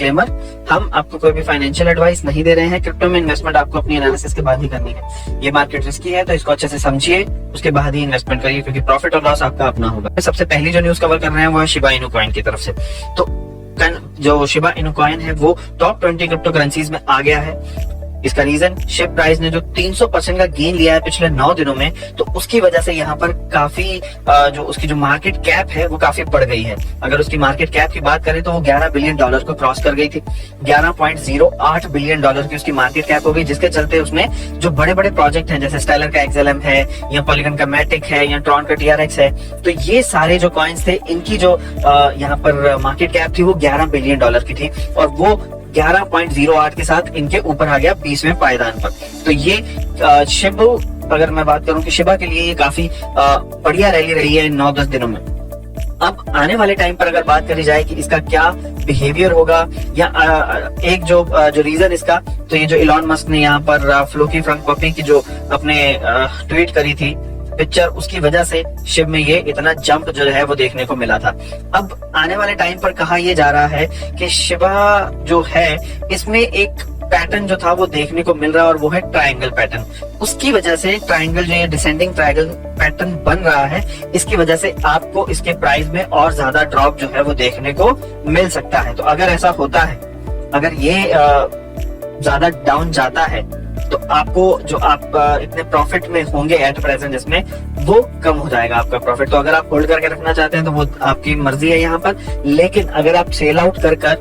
Disclaimer, हम आपको कोई भी फाइनेंशियल एडवाइस नहीं दे रहे हैं। क्रिप्टो में इन्वेस्टमेंट आपको अपनी एनालिसिस के बाद ही करनी है। ये मार्केट रिस्की है, तो इसको अच्छे से समझिए, उसके बाद ही इन्वेस्टमेंट करिए, क्योंकि प्रॉफिट और लॉस आपका अपना होगा। सबसे पहली जो न्यूज कवर कर रहे हैं वो है शिबा इनु कॉइन की तरफ से। तो जो शिबा इनु कॉइन है वो टॉप 20 क्रिप्टो करेंसीज में आ गया है। इसका रीजन शिप प्राइस ने जो 300% का गेन लिया है पिछले 9 दिनों में, तो उसकी वजह से यहाँ पर काफी जो उसकी जो मार्केट कैप है वो काफी बढ़ गई है। अगर उसकी मार्केट कैप की बात करें तो वो $11 बिलियन को क्रॉस कर गई थी। $11.08 बिलियन की उसकी मार्केट कैप हो गई, जिसके चलते उसमें जो बड़े बड़े प्रोजेक्ट हैं जैसे स्टेलर का XLM है या पॉलीगन का मैटिक है या ट्रॉन का TRX है, तो ये सारे जो कॉइन्स थे इनकी जो यहाँ पर मार्केट कैप थी वो $11 बिलियन की थी, और वो 11.08 के साथ इनके ऊपर आ गया 20वें पायदान पर। तो ये शिबा, अगर मैं बात करूं कि शिबा के लिए ये काफी बढ़िया रैली रही है इन 9-10 दिनों में। अब आने वाले टाइम पर अगर बात करी जाए कि इसका क्या बिहेवियर होगा या एक जो रीजन इसका, तो ये जो इलॉन मस्क ने यहाँ पर फ्लोकी फ्रंक पपी की जो अपने ट्वीट करी थी पिक्चर, उसकी वजह से शिब में ये इतना जंप जो है वो देखने को मिला था। अब आने वाले टाइम पर कहा यह जा रहा है कि शिबा जो है इसमें एक पैटर्न जो था वो देखने को मिल रहा है, और वो है ट्रायंगल पैटर्न। उसकी वजह से ट्रायंगल जो ये डिसेंडिंग ट्रायंगल पैटर्न बन रहा है, इसकी वजह से आपको इसके प्राइस में और ज्यादा ड्रॉप जो है वो देखने को मिल सकता है। तो अगर ऐसा होता है, अगर ये ज्यादा डाउन जाता है, तो आपको जो आप इतने प्रॉफिट में होंगे एट प्रेजेंट इसमें, वो कम हो जाएगा आपका प्रॉफिट। तो अगर आप होल्ड करके रखना चाहते हैं तो वो आपकी मर्जी है यहाँ पर, लेकिन अगर आप सेल आउट कर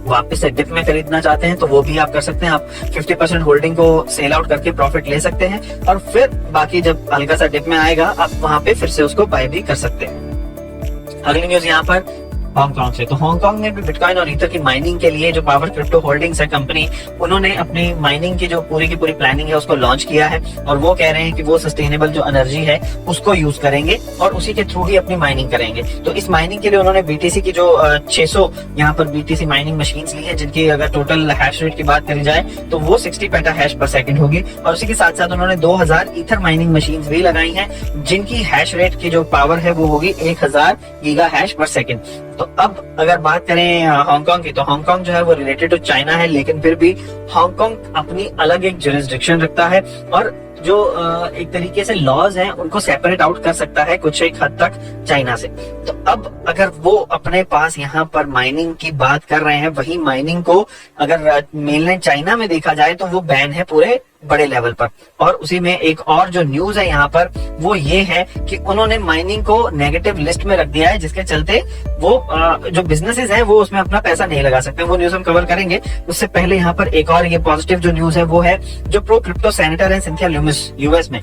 वापस से डिप में खरीदना चाहते हैं तो वो भी आप कर सकते हैं। आप 50% होल्डिंग को सेल आउट करके प्रॉफिट ले सकते हैं, और फिर बाकी जब हल्का सा डिप में आएगा आप वहां पे फिर से उसको बाय भी कर सकते हैं। अगली न्यूज यहाँ पर हांगकांग से। तो हांगकांग में भी बिटकॉइन और ईथर की माइनिंग के लिए जो पावर क्रिप्टो होल्डिंग्स है कंपनी, उन्होंने अपनी माइनिंग की जो पूरी की पूरी प्लानिंग है उसको लॉन्च किया है, और वो कह रहे हैं कि वो सस्टेनेबल जो एनर्जी है उसको यूज करेंगे और उसी के थ्रू ही अपनी माइनिंग करेंगे। तो इस माइनिंग के लिए उन्होंने BTC की जो 600 यहाँ पर BTC माइनिंग मशीन ली है, जिनकी अगर टोटल हैश रेट की बात करी जाए तो वो 60 पेटा हैश पर सेकंड होगी, और उसी के साथ साथ उन्होंने 2000 ईथर माइनिंग मशीन भी लगाई हैं, जिनकी हैश रेट की जो पावर है वो होगी 1000 गीगा हैश पर सेकंड। तो अब अगर बात करें हांगकांग की, तो हांगकांग जो है वो रिलेटेड टू चाइना है, लेकिन फिर भी हांगकांग अपनी अलग एक जुरिस्डिक्शन रखता है, और जो एक तरीके से लॉज हैं उनको सेपरेट आउट कर सकता है कुछ एक हद तक चाइना से। तो अब अगर वो अपने पास यहाँ पर माइनिंग की बात कर रहे हैं, वही माइनिंग को अगर मेनलैंड चाइना में देखा जाए तो वो बैन है पूरे बड़े लेवल पर। और उसी में एक और जो न्यूज है यहाँ पर वो ये है कि उन्होंने माइनिंग को नेगेटिव लिस्ट में रख दिया है, जिसके चलते वो जो बिजनेसेस हैं वो उसमें अपना पैसा नहीं लगा सकते। वो न्यूज हम कवर करेंगे। उससे पहले यहाँ पर एक और ये पॉजिटिव जो न्यूज है वो है जो प्रो क्रिप्टो सेनेटर है सिंथिया लूमिस यूएस में,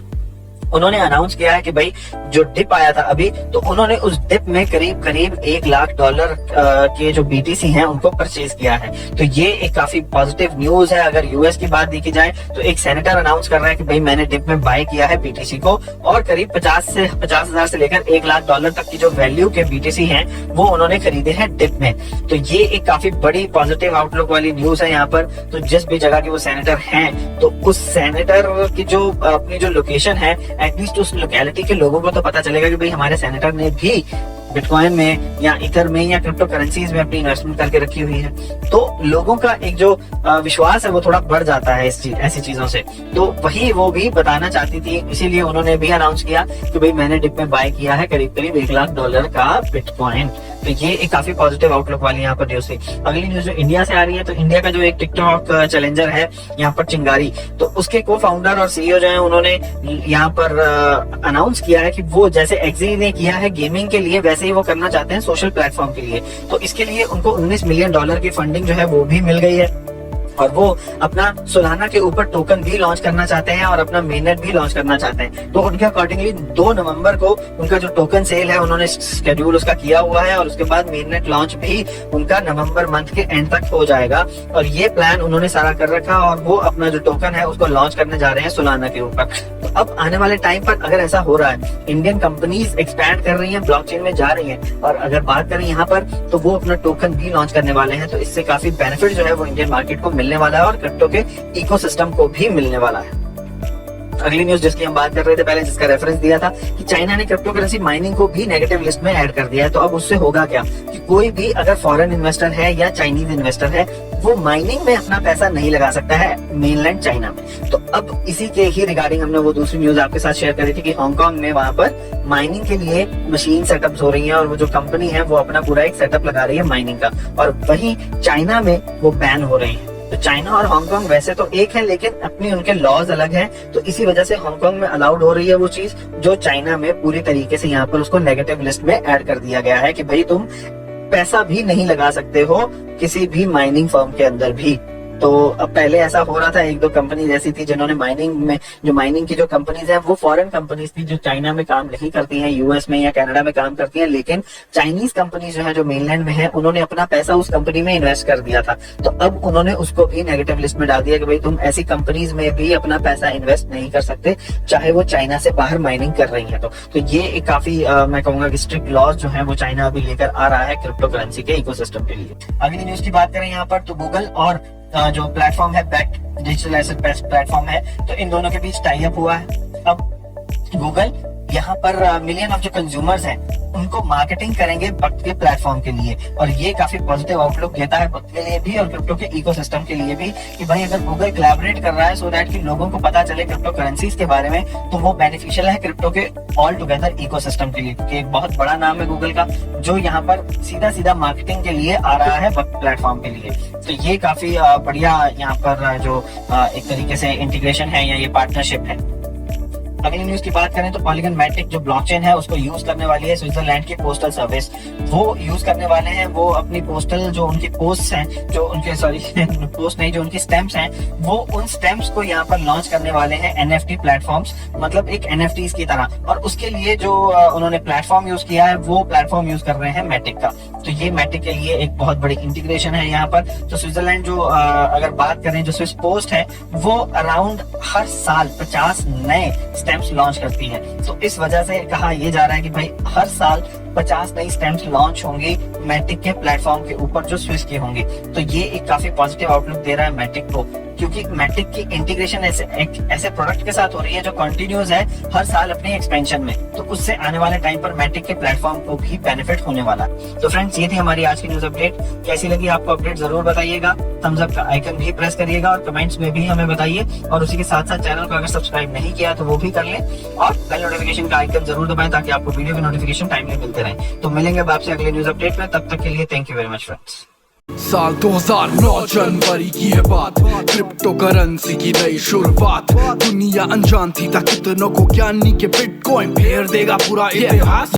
उन्होंने अनाउंस किया है कि भाई जो डिप आया था अभी, तो उन्होंने उस डिप में करीब $1 लाख के जो BTC हैं उनको परचेज किया है। तो ये एक काफी पॉजिटिव न्यूज है। अगर यूएस की बात देखी जाए तो एक सेनेटर अनाउंस कर रहा है कि भाई मैंने डिप में बाय किया है BTC को, और करीब 50,000 से लेकर $1 लाख तक की जो वैल्यू के BTC हैं वो उन्होंने खरीदे हैं डिप में। तो ये एक काफी बड़ी पॉजिटिव आउटलुक वाली न्यूज है यहाँ पर। तो जिस भी जगह के वो सेनेटर हैं, तो उस सेनेटर की जो अपनी जो लोकेशन है, एटलीस्ट उस लोकेलिटी के लोगों को तो पता चलेगा कि भाई हमारे सेनेटर ने भी बिटकॉइन में या इथर में या क्रिप्टो करेंसीज में अपनी इन्वेस्टमेंट करके रखी हुई है। तो लोगों का एक जो विश्वास है वो थोड़ा बढ़ जाता है ऐसी चीजों से। तो वही वो भी बताना चाहती थी, इसीलिए उन्होंने भी अनाउंस किया कि भाई मैंने डिप में बाय किया है करीब $1 लाख का बिटकॉइन। तो ये एक काफी पॉजिटिव आउटलुक वाली यहाँ पर न्यूज थी। अगली न्यूज जो इंडिया से आ रही है, तो इंडिया का जो एक टिकटॉक चैलेंजर है यहाँ पर चिंगारी, तो उसके को फाउंडर और CEO जो है उन्होंने यहाँ पर अनाउंस किया है कि वो जैसे एक्जी ने किया है गेमिंग के लिए, वैसे ही वो करना चाहते हैं सोशल प्लेटफॉर्म के लिए। तो इसके लिए उनको $19 मिलियन की फंडिंग जो है वो भी मिल गई है, और वो अपना सोलाना के ऊपर टोकन भी लॉन्च करना चाहते हैं और अपना मेननेट भी लॉन्च करना चाहते हैं। तो उनके अकॉर्डिंगली 2 नवंबर को उनका जो टोकन सेल है उन्होंने शेड्यूल उसका किया हुआ है, और उसके बाद मेननेट लॉन्च भी उनका नवंबर मंथ के एंड तक हो जाएगा। और ये प्लान उन्होंने सारा कर रखा, और वो अपना जो टोकन है उसको लॉन्च करने जा रहे हैं सोलाना के ऊपर। तो अब आने वाले टाइम पर अगर ऐसा हो रहा है, इंडियन कंपनीज एक्सपैंड कर रही है, ब्लॉकचेन में जा रही है, और अगर बात करें यहाँ पर तो वो अपना टोकन भी लॉन्च करने वाले हैं। तो इससे काफी बेनिफिट जो है वो इंडियन मार्केट को मिलने वाला है, और क्रिप्टो के इकोसिस्टम को भी मिलने वाला है। अगली न्यूज जिसकी हम बात कर रहे थे पहले, जिसका रेफरेंस दिया था कि चाइना ने क्रिप्टो करेंसी माइनिंग को भी नेगेटिव लिस्ट में ऐड कर दिया है। तो अब उससे होगा क्या कि कोई भी अगर फॉरेन इन्वेस्टर है या चाइनीज इन्वेस्टर है, वो माइनिंग में अपना पैसा नहीं लगा सकता है मेनलैंड चाइना में। तो अब इसी के ही रिगार्डिंग हमने वो दूसरी न्यूज आपके साथ शेयर करी थी कि हांगकांग में वहां पर माइनिंग के लिए मशीन सेटअप्स हो रही हैं और वो जो कंपनी है वो अपना पूरा एक सेटअप लगा रही है माइनिंग का, और वहीं चाइना में वो बैन हो रही है। तो चाइना और हांगकांग वैसे तो एक है, लेकिन अपनी उनके लॉज अलग हैं। तो इसी वजह से हांगकांग में अलाउड हो रही है वो चीज जो चाइना में पूरी तरीके से यहाँ पर उसको नेगेटिव लिस्ट में ऐड कर दिया गया है कि भाई तुम पैसा भी नहीं लगा सकते हो किसी भी माइनिंग फर्म के अंदर भी। तो अब पहले ऐसा हो रहा था, एक दो कंपनी ऐसी थी जिन्होंने माइनिंग में, जो माइनिंग की जो कंपनीज हैं वो फॉरेन कंपनीज थी जो चाइना में काम नहीं करती हैं, यूएस में या कनाडा में काम करती हैं, लेकिन चाइनीज कंपनीज जो है जो मेनलैंड में है उन्होंने अपना पैसा उस कंपनी में इन्वेस्ट कर दिया था। तो अब उन्होंने उसको भी नेगेटिव लिस्ट में डाल दिया कि भाई तुम ऐसी कंपनीज में भी अपना पैसा इन्वेस्ट नहीं कर सकते चाहे वो चाइना से बाहर माइनिंग कर रही है। तो ये एक काफी मैं कहूंगा कि स्ट्रिक्ट लॉज जो है वो चाइना अभी लेकर आ रहा है क्रिप्टो करेंसी के इकोसिस्टम के लिए। अगली न्यूज की बात करें यहाँ पर, तो गूगल और जो प्लेटफॉर्म है बेक्ट डिजिटल एसेट प्लेटफॉर्म है, तो इन दोनों के बीच टाई अप हुआ है। अब गूगल यहाँ पर मिलियन ऑफ जो कंज्यूमर्स हैं उनको मार्केटिंग करेंगे बक्ट के प्लेटफॉर्म के लिए, और ये काफी पॉजिटिव आउटलुक देता है बक्ट के लिए भी और क्रिप्टो के इकोसिस्टम के लिए भी कि भाई अगर गूगल कोलैबोरेट कर रहा है सो दैट कि लोगों को पता चले क्रिप्टो करेंसीज के बारे में, तो वो बेनिफिशियल है क्रिप्टो के ऑल टुगेदर इकोसिस्टम के लिए, क्योंकि एक बहुत बड़ा नाम है गूगल का जो यहाँ पर सीधा सीधा मार्केटिंग के लिए आ रहा है बक्ट प्लेटफॉर्म के लिए। तो ये काफी बढ़िया यहाँ पर जो एक तरीके से इंटीग्रेशन है या ये पार्टनरशिप है। अगली न्यूज की बात करें तो पॉलीगन मैटिक जो ब्लॉकचेन है उसको यूज करने वाली है स्विट्जरलैंड की पोस्टल सर्विस। वो यूज करने वाले हैं, वो अपनी पोस्टल जो उनकी पोस्ट हैं, जो उनके पोस्ट नहीं जो उनकी स्टैम्प्स हैं, वो उन स्टैम्प्स को यहाँ पर लॉन्च करने वाले हैं एनएफटी प्लेटफॉर्म्स, मतलब एक एनएफटीज की तरह। और उसके लिए जो उन्होंने प्लेटफॉर्म यूज किया है वो प्लेटफॉर्म यूज कर रहे हैं मैटिक का। तो ये मैटिक के लिए एक बहुत बड़ी इंटीग्रेशन है यहाँ पर। तो स्विट्जरलैंड जो अगर बात करें जो स्विस पोस्ट है वो अराउंड हर साल 50 नए स्टैम्प्स लॉन्च करती है। तो इस वजह से कहा यह जा रहा है कि भाई हर साल 50 नई स्टैम्प्स लॉन्च होंगी मैटिक के प्लेटफॉर्म के ऊपर जो स्विस की होंगी। तो ये एक काफी पॉजिटिव आउटलुक दे रहा है मैटिक को, क्योंकि मैटिक की इंटीग्रेशन ऐसे प्रोडक्ट के साथ हो रही है जो कंटिन्यूस है हर साल अपनी एक्सपेंशन में। तो उससे आने वाले टाइम पर मैटिक के प्लेटफॉर्म को भी बेनिफिट होने वाला है। तो फ्रेंड्स ये थी हमारी आज की न्यूज अपडेट। कैसी लगी आपको अपडेट जरूर बताइएगा, थम्स अप का आइकन भी प्रेस करिएगा और कमेंट्स में भी हमें बताइए, और उसी के साथ साथ चैनल को अगर सब्सक्राइब नहीं किया तो वो भी कर लें और बेल नोटिफिकेशन का आइकन जरूर दबाएं ताकि आपको वीडियो की नोटिफिकेशन टाइमली मिलते रहे। तो मिलेंगे आपसे अगले न्यूज अपडेट में, तब तक के लिए thank you very much friends. साल 2009 जनवरी की है बात, क्रिप्टो करेंसी की नई शुरुआत। दुनिया अनजान थी कितनों को ज्ञानी के बिटकॉइन फेर देगा पूरा इतिहास।